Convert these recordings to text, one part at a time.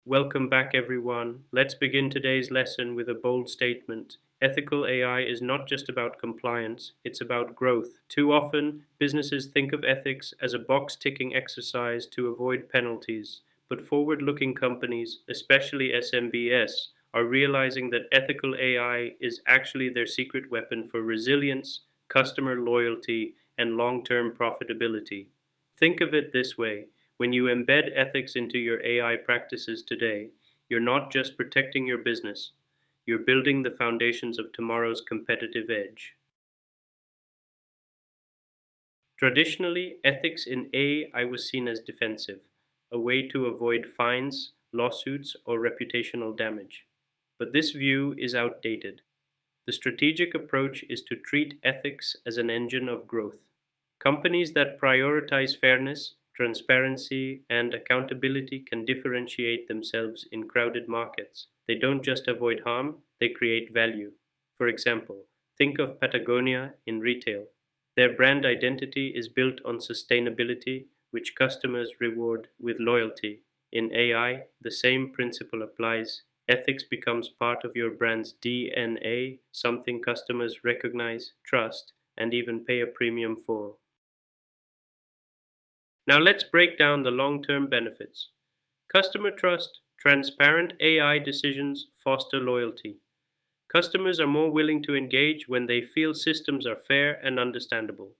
Welcome back, everyone. Let's begin today's lesson with a bold statement. Ethical AI is not just about compliance, it's about growth. Too often, businesses think of ethics as a box ticking exercise to avoid penalties. But forward looking companies, especially SMBs, are realizing that ethical AI is actually their secret weapon for resilience, customer loyalty, and long term profitability. Think of it this way: when you embed ethics into your AI practices today, you're not just protecting your business, you're building the foundations of tomorrow's competitive edge. Traditionally, ethics in AI was seen as defensive, a way to avoid fines, lawsuits, or reputational damage. But this view is outdated. The strategic approach is to treat ethics as an engine of growth. Companies that prioritize fairness, transparency, and accountability can differentiate themselves in crowded markets. They don't just avoid harm, they create value. For example, think of Patagonia in retail. Their brand identity is built on sustainability, which customers reward with loyalty. In AI, the same principle applies. Ethics becomes part of your brand's DNA, something customers recognize, trust, and even pay a premium for. Now let's break down the long-term benefits. Customer trust, transparent AI decisions foster loyalty. Customers are more willing to engage when they feel systems are fair and understandable.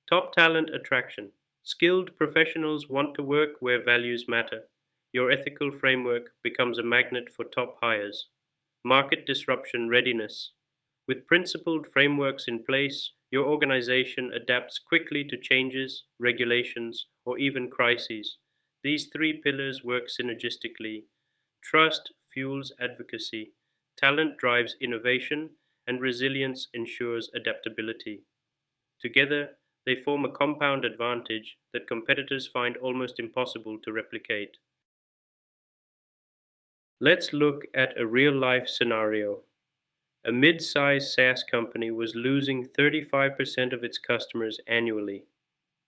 Top talent attraction. Skilled professionals want to work where values matter. Your ethical framework becomes a magnet for top hires. Market disruption readiness. With principled frameworks in place, your organization adapts quickly to changes, regulations, or even crises. These three pillars work synergistically. Trust fuels advocacy, talent drives innovation, and resilience ensures adaptability. Together, they form a compound advantage that competitors find almost impossible to replicate. Let's look at a real life scenario. A mid sized SaaS company was losing 35% of its customers annually.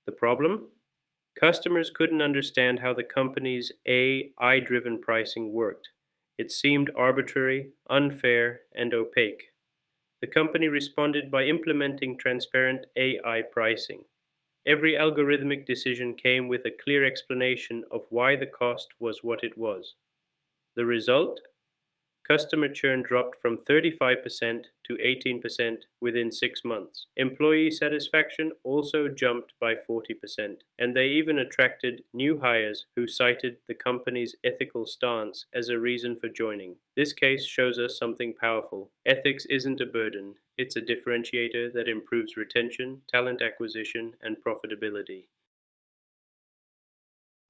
The problem? Customers couldn't understand how the company's AI driven pricing worked. It seemed arbitrary, unfair, and opaque. The company responded by implementing transparent AI pricing. Every algorithmic decision came with a clear explanation of why the cost was what it was. The result? Customer churn dropped from 35% to 18% within 6 months. Employee satisfaction also jumped by 40%, and they even attracted new hires who cited the company's ethical stance as a reason for joining. This case shows us something powerful. Ethics isn't a burden, it's a differentiator that improves retention, talent acquisition, and profitability.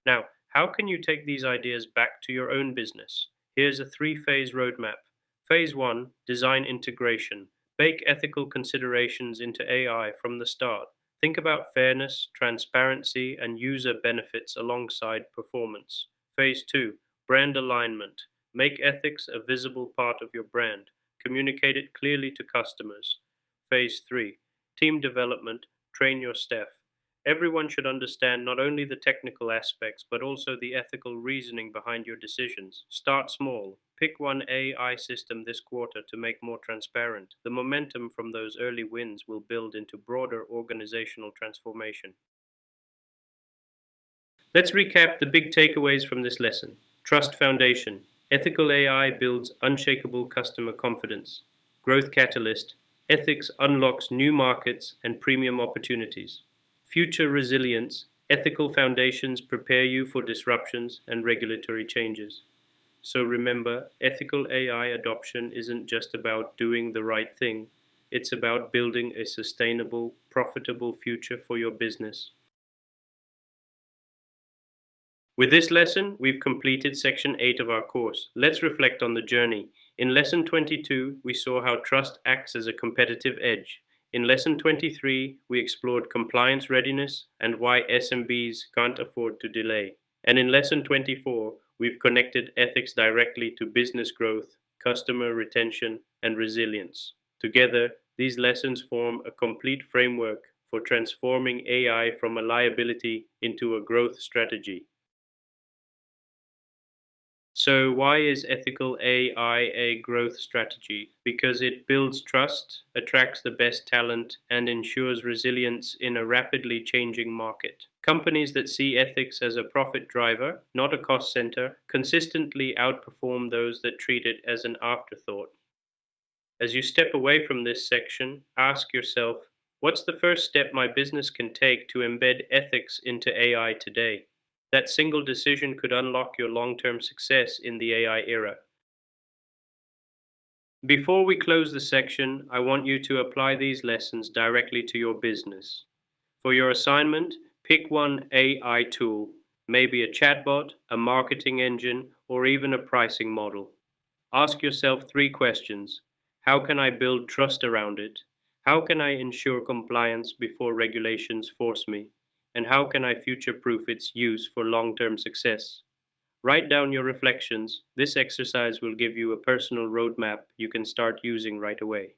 Now, how can you take these ideas back to your own business? Here's a three-phase roadmap. Phase 1: Design integration. Bake ethical considerations into AI from the start. Think about fairness, transparency, and user benefits alongside performance. Phase 2: Brand alignment. Make ethics a visible part of your brand. Communicate it clearly to customers. Phase 3: Team development. Train your staff. Everyone should understand not only the technical aspects, but also the ethical reasoning behind your decisions. Start small. Pick one AI system this quarter to make more transparent. The momentum from those early wins will build into broader organizational transformation. Let's recap the big takeaways from this lesson. Trust foundation. Ethical AI builds unshakable customer confidence. Growth catalyst. Ethics unlocks new markets and premium opportunities. Future resilience. Ethical foundations prepare you for disruptions and regulatory changes. So remember, ethical AI adoption isn't just about doing the right thing, it's about building a sustainable, profitable future for your business. With this lesson, we've completed section 8 of our course. Let's reflect on the journey. In lesson 22, we saw how trust acts as a competitive edge. In lesson 23, we explored compliance readiness and why SMBs can't afford to delay. And in lesson 24, we've connected ethics directly to business growth, customer retention, and resilience. Together, these lessons form a complete framework for transforming AI from a liability into a growth strategy. So, why is ethical AI a growth strategy? Because it builds trust, attracts the best talent, and ensures resilience in a rapidly changing market. Companies that see ethics as a profit driver, not a cost center, consistently outperform those that treat it as an afterthought. As you step away from this section, ask yourself, what's the first step my business can take to embed ethics into AI today? That single decision could unlock your long term success in the AI era. Before we close the section, I want you to apply these lessons directly to your business. For your assignment, pick one AI tool, maybe a chatbot, a marketing engine, or even a pricing model. Ask yourself three questions. How can I build trust around it? How can I ensure compliance before regulations force me? And how can I future proof its use for long term success? Write down your reflections. This exercise will give you a personal roadmap you can start using right away.